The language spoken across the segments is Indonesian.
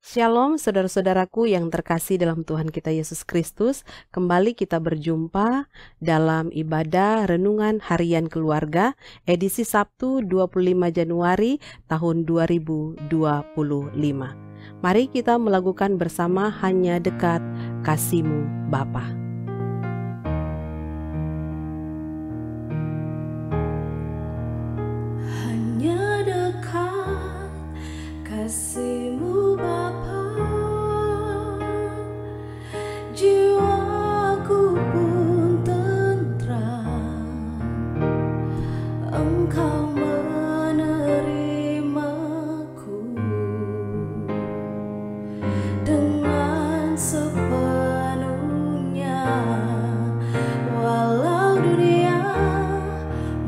Shalom saudara-saudaraku yang terkasih dalam Tuhan kita Yesus Kristus. Kembali kita berjumpa dalam ibadah renungan harian keluarga edisi Sabtu 25 Januari tahun 2025. Mari kita melakukan bersama hanya dekat kasih-Mu Bapa. Hanya dekat kasih-Mu Bapa, jiwaku pun tentram. Engkau menerimaku dengan sepenuhnya, walau dunia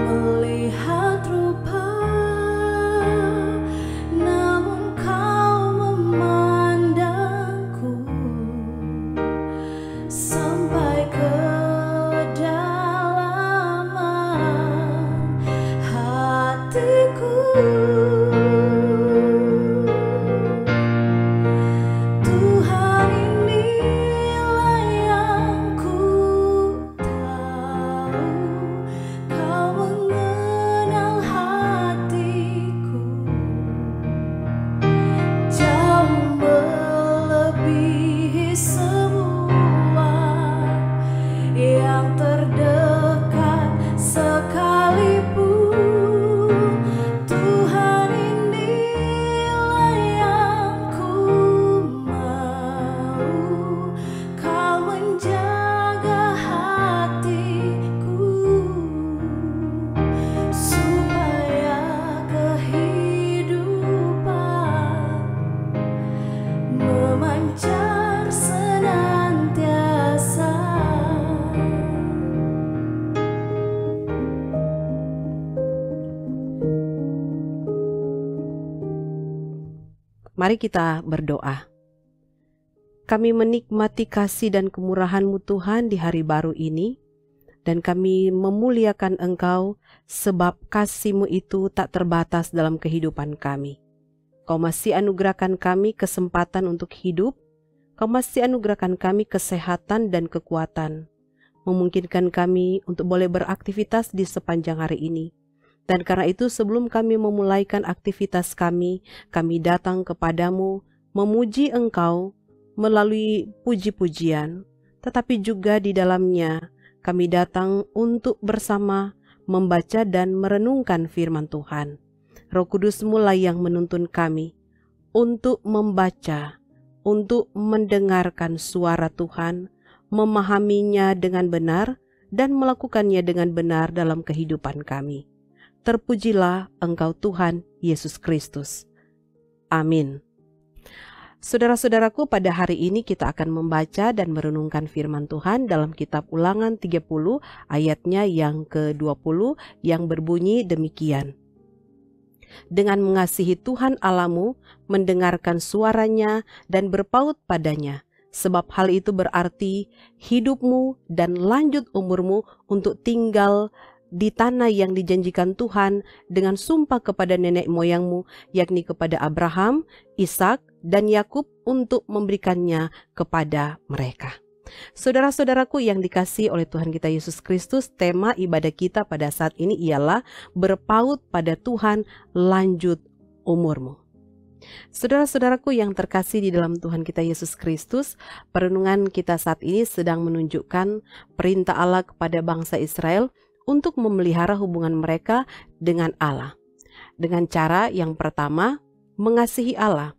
melihat rupa, namun Kau memandangku sampai kedalaman hatiku. Tuhan, inilah yang ku tahu, Kau mengenal hatiku jauh melebihi semua yang terdekat sekalipun. Tuhan, inilah yang ku mau, Kau menjaga hatiku supaya kehidupan memancar senantiasa. Mari kita berdoa. Kami menikmati kasih dan kemurahan-Mu Tuhan di hari baru ini, dan kami memuliakan Engkau sebab kasih-Mu itu tak terbatas dalam kehidupan kami. Kau masih anugerahkan kami kesempatan untuk hidup, Kau masih anugerahkan kami kesehatan dan kekuatan, memungkinkan kami untuk boleh beraktivitas di sepanjang hari ini. Dan karena itu sebelum kami memulaikan aktivitas kami datang kepadamu, memuji Engkau melalui puji-pujian, tetapi juga di dalamnya kami datang untuk bersama membaca dan merenungkan firman Tuhan. Roh Kudus mulai yang menuntun kami untuk membaca, untuk mendengarkan suara Tuhan, memahaminya dengan benar, dan melakukannya dengan benar dalam kehidupan kami. Terpujilah Engkau Tuhan Yesus Kristus. Amin. Saudara-saudaraku, pada hari ini kita akan membaca dan merenungkan firman Tuhan dalam kitab Ulangan 30 ayatnya yang ke-20 yang berbunyi demikian. Dengan mengasihi Tuhan Allahmu, mendengarkan suaranya dan berpaut padanya, sebab hal itu berarti hidupmu dan lanjut umurmu untuk tinggal di tanah yang dijanjikan Tuhan dengan sumpah kepada nenek moyangmu, yakni kepada Abraham, Ishak, dan Yakub untuk memberikannya kepada mereka. Saudara-saudaraku yang dikasihi oleh Tuhan kita Yesus Kristus, tema ibadah kita pada saat ini ialah berpaut pada Tuhan, lanjut umurmu. Saudara-saudaraku yang terkasih di dalam Tuhan kita Yesus Kristus, perenungan kita saat ini sedang menunjukkan perintah Allah kepada bangsa Israel untuk memelihara hubungan mereka dengan Allah. Dengan cara yang pertama, mengasihi Allah.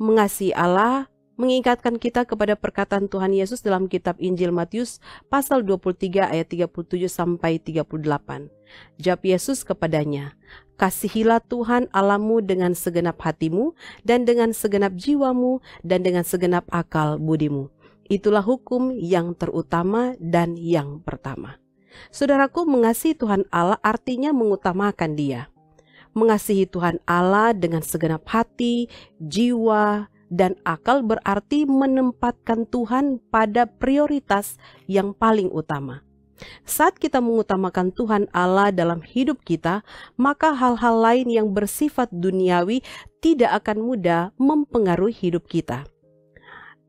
Mengasihi Allah mengingatkan kita kepada perkataan Tuhan Yesus dalam kitab Injil Matius pasal 23 ayat 37 sampai 38. Jawab Yesus kepadanya, "Kasihilah Tuhan Allahmu dengan segenap hatimu dan dengan segenap jiwamu dan dengan segenap akal budimu. Itulah hukum yang terutama dan yang pertama." Saudaraku, mengasihi Tuhan Allah artinya mengutamakan Dia. Mengasihi Tuhan Allah dengan segenap hati, jiwa, dan akal berarti menempatkan Tuhan pada prioritas yang paling utama. Saat kita mengutamakan Tuhan Allah dalam hidup kita, maka hal-hal lain yang bersifat duniawi tidak akan mudah mempengaruhi hidup kita.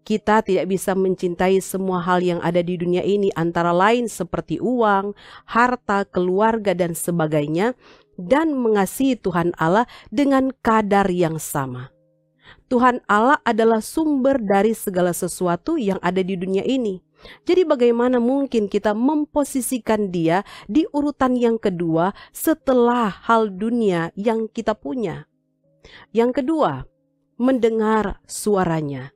Kita tidak bisa mencintai semua hal yang ada di dunia ini, antara lain seperti uang, harta, keluarga, dan sebagainya, dan mengasihi Tuhan Allah dengan kadar yang sama. Tuhan Allah adalah sumber dari segala sesuatu yang ada di dunia ini. Jadi bagaimana mungkin kita memposisikan Dia di urutan yang kedua setelah hal dunia yang kita punya? Yang kedua, mendengar suaranya.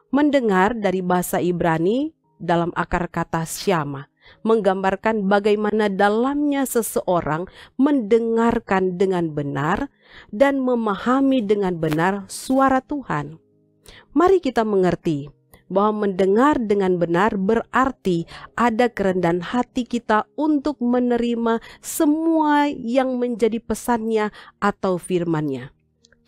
Mendengar dari bahasa Ibrani dalam akar kata syama, menggambarkan bagaimana dalamnya seseorang mendengarkan dengan benar dan memahami dengan benar suara Tuhan. Mari kita mengerti bahwa mendengar dengan benar berarti ada kerendahan hati kita untuk menerima semua yang menjadi pesannya atau firman-Nya.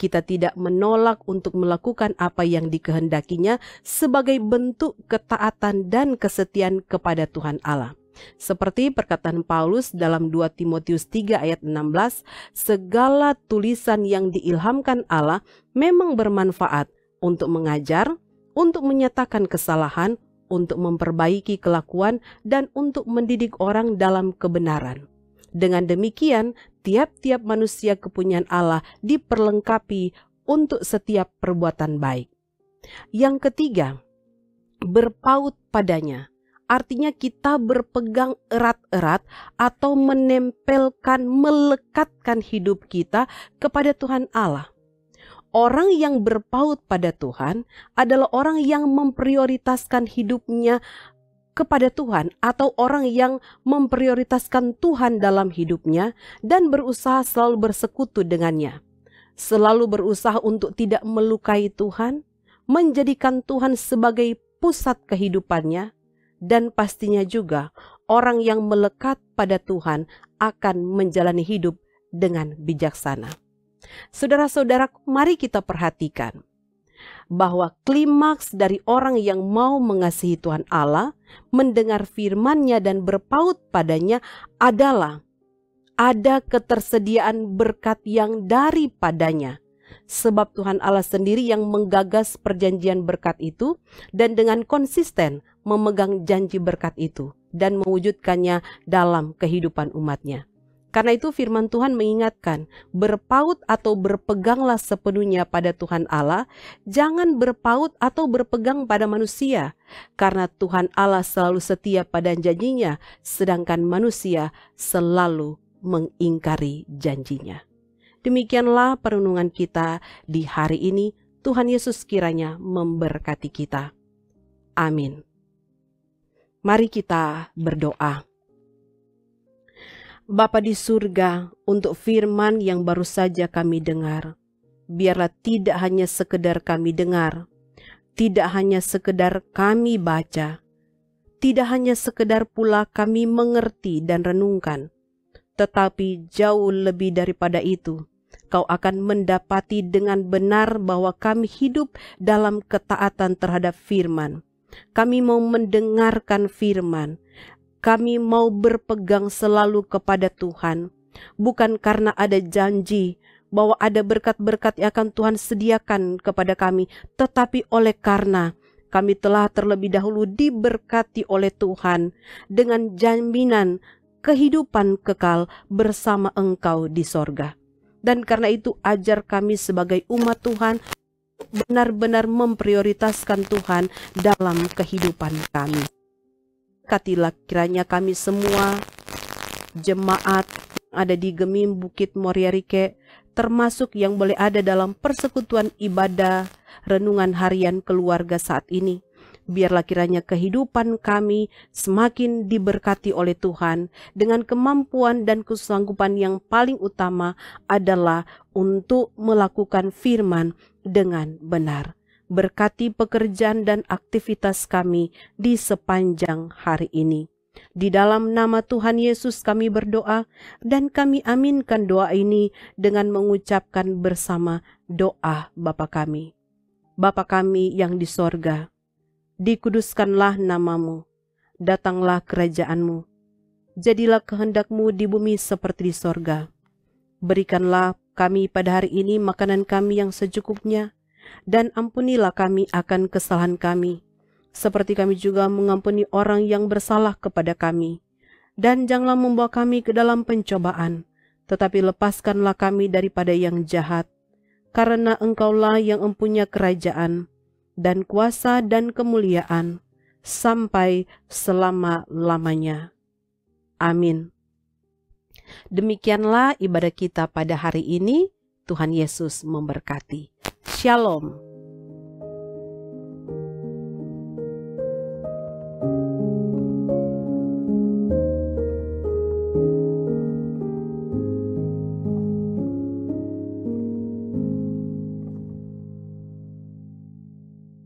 Kita tidak menolak untuk melakukan apa yang dikehendakinya sebagai bentuk ketaatan dan kesetiaan kepada Tuhan Allah. Seperti perkataan Paulus dalam 2 Timotius 3 ayat 16, segala tulisan yang diilhamkan Allah memang bermanfaat untuk mengajar, untuk menyatakan kesalahan, untuk memperbaiki kelakuan, dan untuk mendidik orang dalam kebenaran. Dengan demikian, tiap-tiap manusia kepunyaan Allah diperlengkapi untuk setiap perbuatan baik. Yang ketiga, berpaut padanya. Artinya kita berpegang erat-erat atau menempelkan, melekatkan hidup kita kepada Tuhan Allah. Orang yang berpaut pada Tuhan adalah orang yang memprioritaskan hidupnya kepada Tuhan, atau orang yang memprioritaskan Tuhan dalam hidupnya dan berusaha selalu bersekutu dengannya. Selalu berusaha untuk tidak melukai Tuhan, menjadikan Tuhan sebagai pusat kehidupannya, dan pastinya juga orang yang melekat pada Tuhan akan menjalani hidup dengan bijaksana. Saudara-saudara, mari kita perhatikan bahwa klimaks dari orang yang mau mengasihi Tuhan Allah, mendengar firman-Nya dan berpaut padanya adalah ada ketersediaan berkat yang daripadanya. Sebab Tuhan Allah sendiri yang menggagas perjanjian berkat itu dan dengan konsisten memegang janji berkat itu dan mewujudkannya dalam kehidupan umat-Nya. Karena itu firman Tuhan mengingatkan, berpaut atau berpeganglah sepenuhnya pada Tuhan Allah, jangan berpaut atau berpegang pada manusia, karena Tuhan Allah selalu setia pada janjinya, sedangkan manusia selalu mengingkari janjinya. Demikianlah perenungan kita di hari ini. Tuhan Yesus kiranya memberkati kita. Amin. Mari kita berdoa. Bapa di surga, untuk firman yang baru saja kami dengar, biarlah tidak hanya sekedar kami dengar, tidak hanya sekedar kami baca, tidak hanya sekedar pula kami mengerti dan renungkan, tetapi jauh lebih daripada itu, Kau akan mendapati dengan benar bahwa kami hidup dalam ketaatan terhadap firman. Kami mau mendengarkan firman. Kami mau berpegang selalu kepada Tuhan, bukan karena ada janji bahwa ada berkat-berkat yang akan Tuhan sediakan kepada kami, tetapi oleh karena kami telah terlebih dahulu diberkati oleh Tuhan dengan jaminan kehidupan kekal bersama Engkau di sorga. Dan karena itu ajar kami sebagai umat Tuhan benar-benar memprioritaskan Tuhan dalam kehidupan kami. Berkatilah kiranya kami semua, jemaat yang ada di Gemim Bukit Moriarike, termasuk yang boleh ada dalam persekutuan ibadah renungan harian keluarga saat ini. Biarlah kiranya kehidupan kami semakin diberkati oleh Tuhan dengan kemampuan dan kesanggupan yang paling utama adalah untuk melakukan firman dengan benar. Berkati pekerjaan dan aktivitas kami di sepanjang hari ini. Di dalam nama Tuhan Yesus kami berdoa dan kami aminkan doa ini dengan mengucapkan bersama doa Bapa kami. Bapa kami yang di sorga, dikuduskanlah namamu, datanglah kerajaanmu, jadilah kehendak-Mu di bumi seperti di sorga. Berikanlah kami pada hari ini makanan kami yang secukupnya, dan ampunilah kami akan kesalahan kami, seperti kami juga mengampuni orang yang bersalah kepada kami. Dan janganlah membawa kami ke dalam pencobaan, tetapi lepaskanlah kami daripada yang jahat. Karena Engkaulah yang mempunyai kerajaan, dan kuasa dan kemuliaan, sampai selama-lamanya. Amin. Demikianlah ibadah kita pada hari ini. Tuhan Yesus memberkati. Shalom.